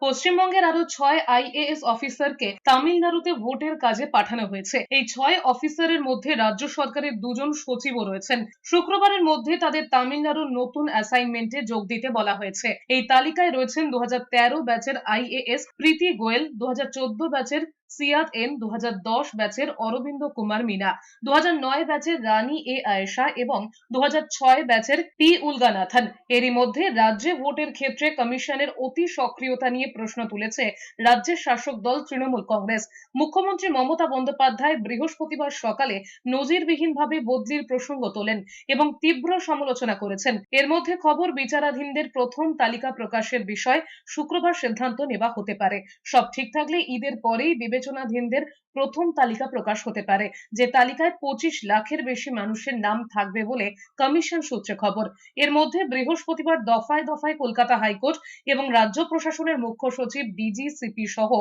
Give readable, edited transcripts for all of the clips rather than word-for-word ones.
পশ্চিমবঙ্গের আরো 6 আইএএস অফিসারকে তামিলনাড়ুতে ভোটের কাজে পাঠানো হয়েছে। এই 6 অফিসারের মধ্যে রাজ্য সরকারের 2 জন সচিবও রয়েছেন। শুক্রবারের মধ্যে তাদের তামিলনাড়ুর নতুন অ্যাসাইনমেন্টে যোগ দিতে বলা হয়েছে। এই তালিকায় রয়েছেন 2013 ব্যাচের আইএএস প্রীতি গোয়েল, 2014 ব্যাচের সিয়াদ এন, 2010 ব্যাচের অরবিন্দ কুমার মিনা, 2009 ব্যাচের রানী এ আয়েশা এবং 2006 ব্যাচের পি উলগানাথন। এরই মধ্যে রাজ্যে ভোটের ক্ষেত্রে কমিশনের অতি সক্রিয়তা নিয়ে প্রশ্ন তুলেছে রাজ্যের শাসক দল তৃণমূল কংগ্রেস। মুখ্যমন্ত্রী মমতা বন্দ্যোপাধ্যায় বৃহস্পতিবার সকালে নজিরবিহীনভাবে বদলির প্রসঙ্গ তোলেন এবং তীব্র সমালোচনা করেছেন। এর মধ্যে খবর, বিচারাধীনদের প্রথম তালিকা প্রকাশের বিষয়ে শুক্রবার সিদ্ধান্ত নেওয়া হতে পারে। সব ঠিক থাকলে ঈদের পরেই বিবেচনাধীনদের প্রথম তালিকা প্রকাশ হতে পারে, যে তালিকায় 25 লাখের বেশি মানুষের নাম থাকবে বলে কমিশন সূত্রে খবর। এর মধ্যে বৃহস্পতিবার দফায় দফায় কলকাতা হাইকোর্ট এবং রাজ্য প্রশাসনের মুখ্য সচিব, ডিজি, সিপি সহ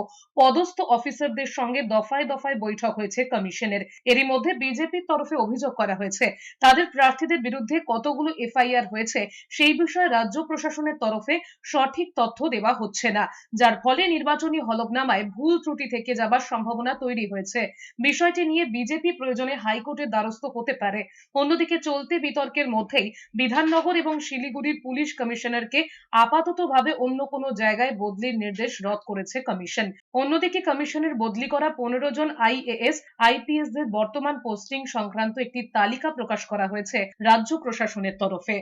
পদস্থ অফিসারদের সঙ্গে দফায় দফায় বৈঠক হয়েছে কমিশনের। এরই মধ্যে বিজেপির তরফে অভিযোগ করা হয়েছে তাদের প্রার্থীদের বিরুদ্ধে কতগুলো এফআইআর হয়েছে সেই বিষয়ে রাজ্য প্রশাসনের তরফে সঠিক তথ্য দেওয়া হচ্ছে না, যার ফলে নির্বাচনী হলফনামায় ভুল ত্রুটি থেকে যাবার সম্ভাবনা তৈরি হয়েছে। বিষয়টি নিয়ে বিজেপি প্রয়োজনে হাইকোর্টের দ্বারস্থ হতে পারে। অন্যদিকে চলতি বিতর্কের মধ্যেই বিধাননগর এবং শিলিগুড়ির পুলিশ কমিশনারকে আপাততভাবে অন্য কোনো জায়গায় বদলির নির্দেশ রদ করেছে কমিশন। অন্যদিকে কমিশনের বদলি করা 15 জন আইএএস আইপিএসদের বর্তমান পোস্টিং সংক্রান্ত একটি তালিকা প্রকাশ করা হয়েছে রাজ্য প্রশাসনের তরফে।